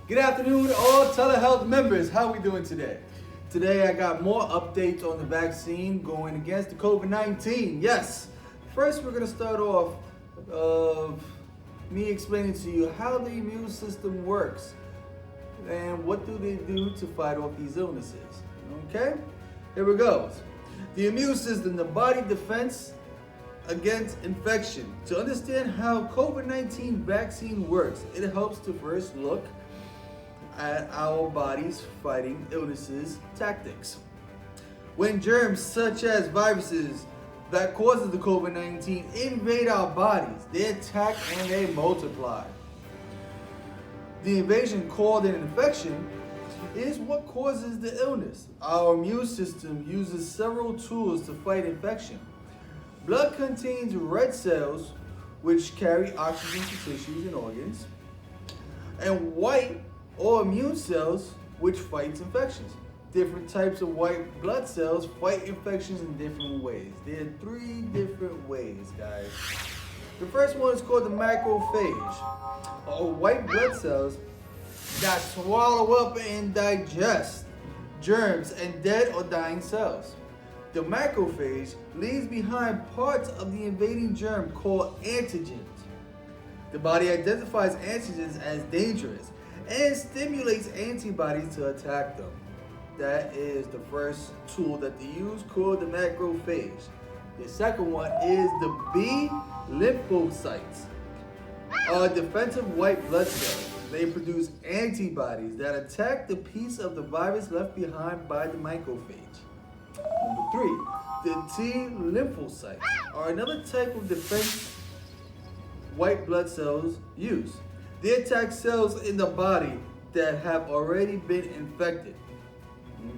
Good afternoon, all telehealth members. How are we doing today? Today I got more updates on the vaccine going against the COVID-19. Yes. First, we're going to start off me explaining to you how the immune system works and what do they do to fight off these illnesses. Okay? Here we go. The immune system, the body defense against infection. To understand how COVID-19 vaccine works, it helps to first look at our body's fighting illnesses tactics. When germs such as viruses that causes the COVID-19 invade our bodies, they attack and they multiply. The invasion, called an infection, is what causes the illness. Our immune system uses several tools to fight infection. Blood contains red cells, which carry oxygen to tissues and organs, and white or immune cells, which fights infections. Different types of white blood cells fight infections in different ways. There are 3 different ways, guys. The first one is called the macrophage, or white blood cells that swallow up and digest germs and dead or dying cells. The macrophage leaves behind parts of the invading germ called antigens. The body identifies antigens as dangerous and stimulates antibodies to attack them. That is the first tool that they use, called the macrophage. The second one is the B lymphocytes, are defensive white blood cells. They produce antibodies that attack the piece of the virus left behind by the macrophage. Number 3, the T lymphocytes are another type of defense white blood cells use. They attack cells in the body that have already been infected.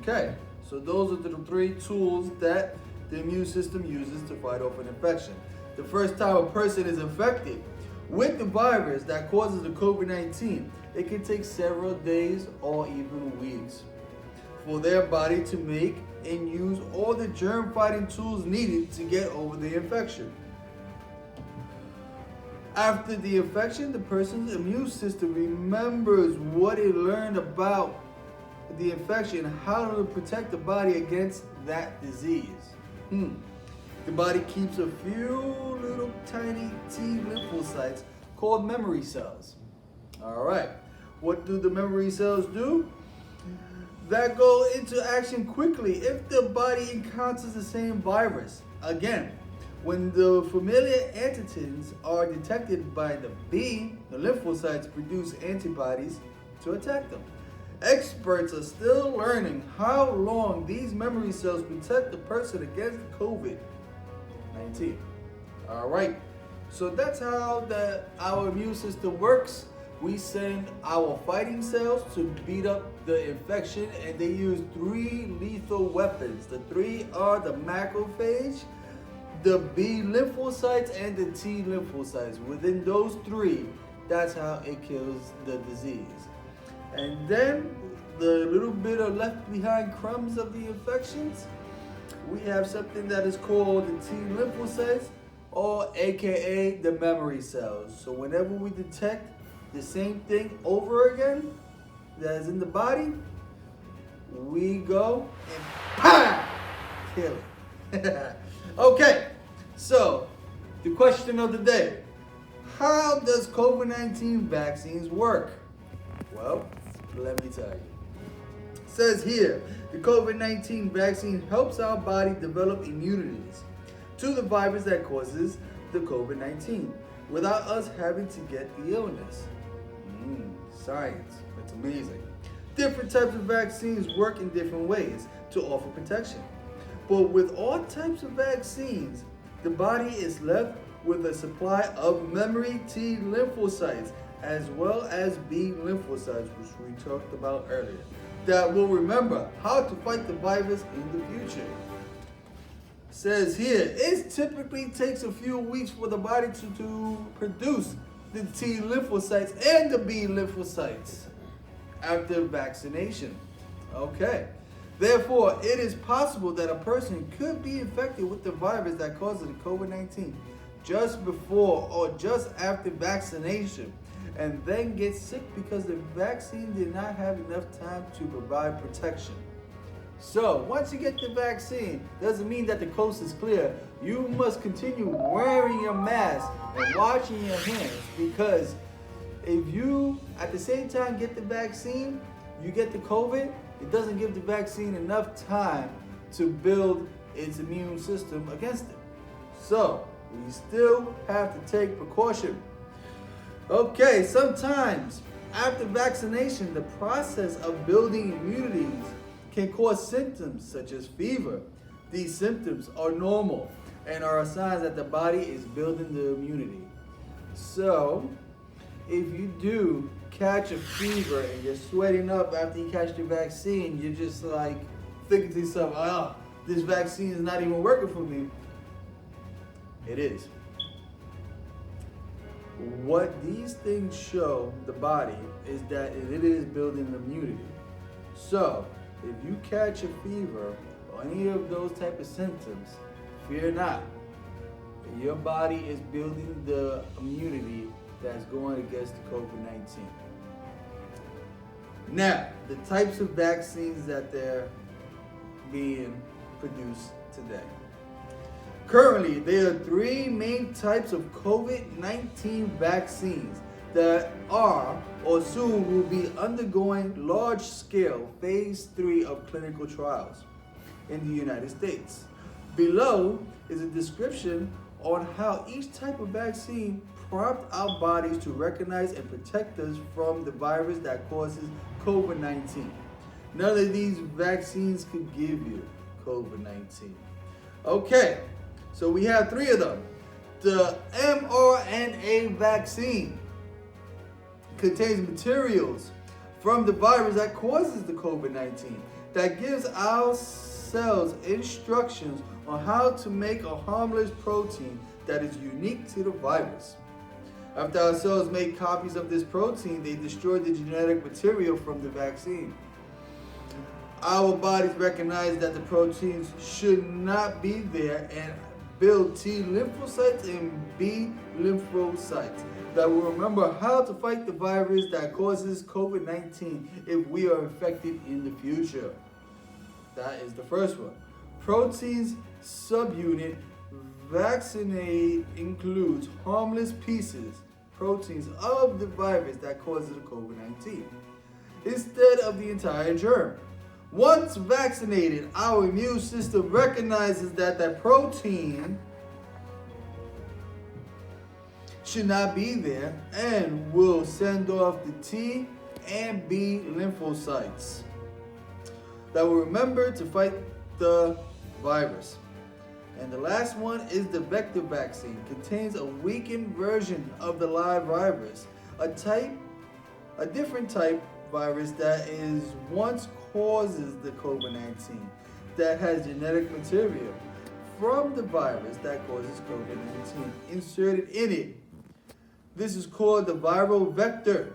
Okay, so those are the 3 tools that the immune system uses to fight off an infection. The first time a person is infected with the virus that causes the COVID-19, it can take several days or even weeks for their body to make and use all the germ-fighting tools needed to get over the infection. After the infection, the person's immune system remembers what it learned about the infection, how to protect the body against that disease. The body keeps a few little tiny T lymphocytes called memory cells. All right, what do the memory cells do? That go into action quickly if the body encounters the same virus. Again, when the familiar antigens are detected by the B, the lymphocytes produce antibodies to attack them. Experts are still learning how long these memory cells protect the person against COVID-19. All right, so that's how our immune system works. We send our fighting cells to beat up the infection, and they use 3 lethal weapons. The 3 are the macrophage, the B lymphocytes, and the T lymphocytes. Within those 3, that's how it kills the disease. And then the little bit of left behind crumbs of the infections, we have something that is called the T lymphocytes, or AKA the memory cells. So whenever we detect the same thing over again that is in the body, we go and PAM! Kill it. Okay, so the question of the day: how does COVID-19 vaccines work? Well, let me tell you. It says here, the COVID-19 vaccine helps our body develop immunities to the virus that causes the COVID-19 without us having to get the illness. Science, that's amazing. Different types of vaccines work in different ways to offer protection. But with all types of vaccines, the body is left with a supply of memory T lymphocytes as well as B lymphocytes, which we talked about earlier, that will remember how to fight the virus in the future. Says here, it typically takes a few weeks for the body to produce the T lymphocytes and the B lymphocytes after vaccination. Okay. Therefore, it is possible that a person could be infected with the virus that causes the COVID-19 just before or just after vaccination, and then get sick because the vaccine did not have enough time to provide protection. So, once you get the vaccine, doesn't mean that the coast is clear. You must continue wearing your mask and washing your hands, because if you, at the same time, get the vaccine, you get the COVID, it doesn't give the vaccine enough time to build its immune system against it. So, we still have to take precaution. Okay, sometimes after vaccination, the process of building immunities can cause symptoms such as fever. These symptoms are normal and are signs that the body is building the immunity. So, if you do catch a fever and you're sweating up after you catch the vaccine, you're just like thinking to yourself, oh, this vaccine is not even working for me. It is. What these things show the body is that it is building immunity. So, if you catch a fever or any of those type of symptoms, fear not. Your body is building the immunity that's going against COVID-19. Now, the types of vaccines that they're being produced today. Currently, there are 3 main types of COVID-19 vaccines that are or soon will be undergoing large-scale phase 3 of clinical trials in the United States. Below is a description on how each type of vaccine prompt our bodies to recognize and protect us from the virus that causes COVID-19. None of these vaccines could give you COVID-19. Okay, so we have 3 of them. The mRNA vaccine contains materials from the virus that causes the COVID-19 that gives our cells instructions on how to make a harmless protein that is unique to the virus. After our cells make copies of this protein, they destroy the genetic material from the vaccine. Our bodies recognize that the proteins should not be there and build T lymphocytes and B lymphocytes that will remember how to fight the virus that causes COVID-19 if we are infected in the future. That is the first one. Proteins subunit vaccinate includes harmless proteins of the virus that causes COVID-19 instead of the entire germ. Once vaccinated, our immune system recognizes that that protein should not be there and will send off the T and B lymphocytes that will remember to fight the virus. And the last one is the vector vaccine. Contains a weakened version of the live virus, a different type virus that is once causes the COVID-19 that has genetic material from the virus that causes COVID-19 inserted in it. This is called the viral vector.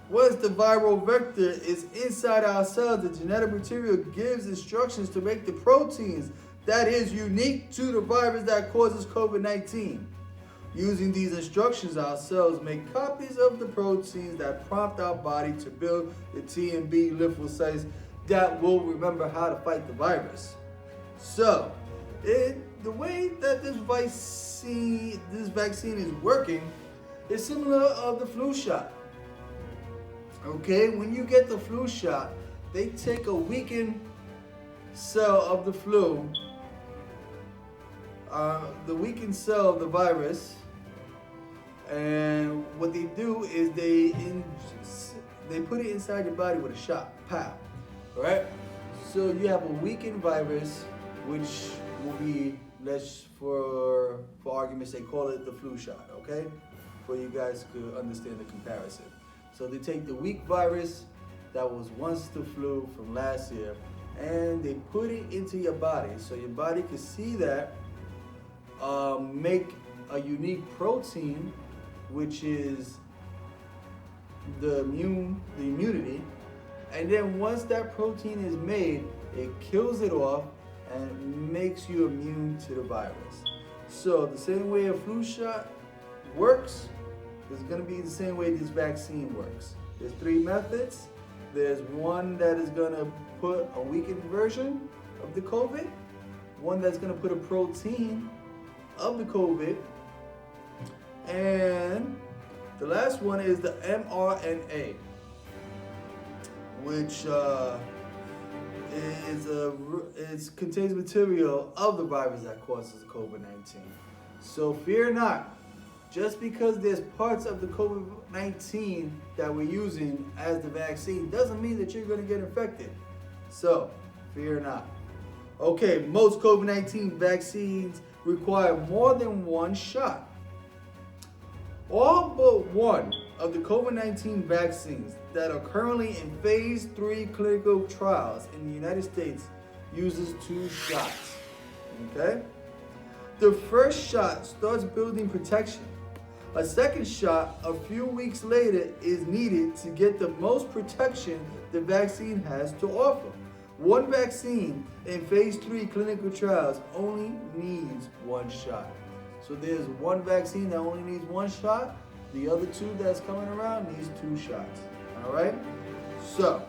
Once the viral vector is inside our cells, the genetic material gives instructions to make the proteins that is unique to the virus that causes COVID-19. Using these instructions, our cells make copies of the proteins that prompt our body to build the T and B lymphocytes that will remember how to fight the virus. So, the way that this vaccine is working is similar of the flu shot. Okay, when you get the flu shot, they take a weakened cell of the flu, the weakened cell of the virus, and what they do is they put it inside your body with a shot, pow, right? So you have a weakened virus, which will be, for argument's sake, call it the flu shot, okay? For you guys to understand the comparison. So they take the weak virus that was once the flu from last year, and they put it into your body so your body can see that, make a unique protein, which is the immunity, and then once that protein is made, it kills it off and makes you immune to the virus. So the same way a flu shot works, is going to be the same way this vaccine works. There's 3 methods. There's one that is going to put a weakened version of the COVID, one that's going to put a protein of the COVID, and the last one is the mRNA, which contains material of the virus that causes COVID-19. So fear not. Just because there's parts of the COVID-19 that we're using as the vaccine doesn't mean that you're going to get infected. So fear not. Okay, most COVID-19 vaccines require more than 1 shot. All but one of the COVID-19 vaccines that are currently in phase 3 clinical trials in the United States uses 2 shots. Okay? The first shot starts building protection. A second shot a few weeks later is needed to get the most protection the vaccine has to offer. One vaccine in phase 3 clinical trials only needs 1 shot. So there's one vaccine that only needs 1 shot. The other 2 that's coming around needs 2 shots. All right? So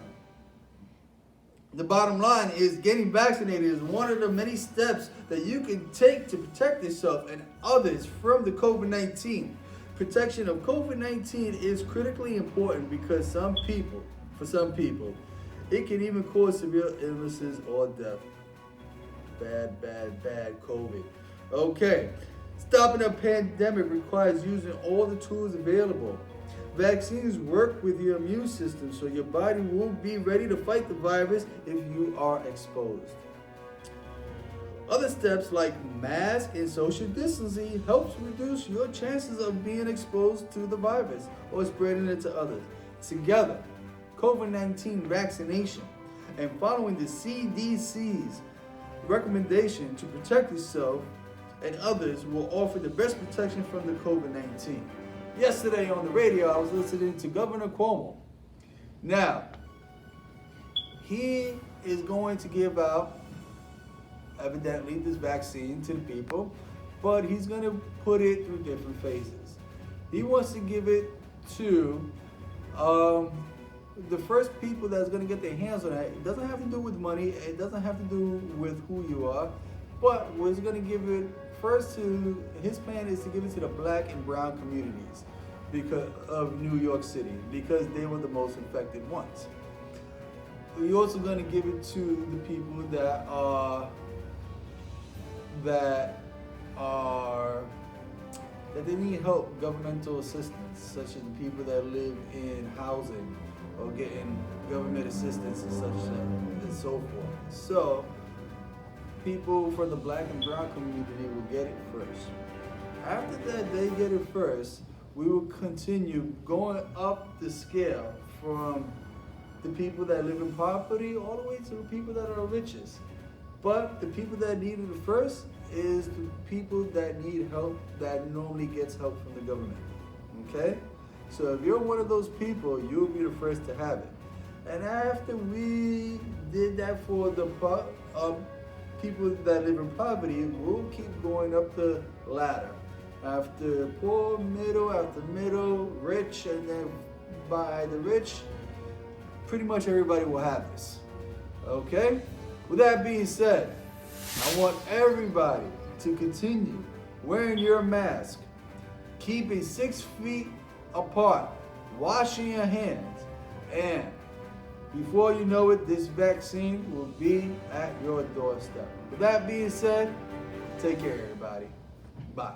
the bottom line is getting vaccinated is one of the many steps that you can take to protect yourself and others from the COVID-19. Protection of COVID-19 is critically important because for some people, it can even cause severe illnesses or death. Bad COVID. Okay, stopping a pandemic requires using all the tools available. Vaccines work with your immune system, so your body will be ready to fight the virus if you are exposed. Other steps like mask and social distancing helps reduce your chances of being exposed to the virus or spreading it to others. Together, COVID-19 vaccination and following the CDC's recommendation to protect yourself and others will offer the best protection from the COVID-19. Yesterday on the radio, I was listening to Governor Cuomo. Now, he is going to give out, evidently, this vaccine to the people, but he's going to put it through different phases. He wants to give it to the first people that's going to get their hands on it. It doesn't have to do with money. It doesn't have to do with who you are, but we're going to give it first to, his plan is to give it to the black and brown communities because of New York City, because they were the most infected ones. We're also going to give it to the people that they need help, governmental assistance, such as the people that live in housing or getting government assistance and such and so forth. So people from the black and brown community will get it first. After that, they get it first, we will continue going up the scale from the people that live in poverty all the way to the people that are richest. But the people that need it first is the people that need help, that normally gets help from the government. Okay? So if you're one of those people, you'll be the first to have it. And after we did that for the people that live in poverty, we'll keep going up the ladder. After poor, middle, rich, and then by the rich, pretty much everybody will have this. Okay? With that being said, I want everybody to continue wearing your mask, keeping 6 feet apart, washing your hands, and before you know it, this vaccine will be at your doorstep. With that being said, take care, everybody. Bye.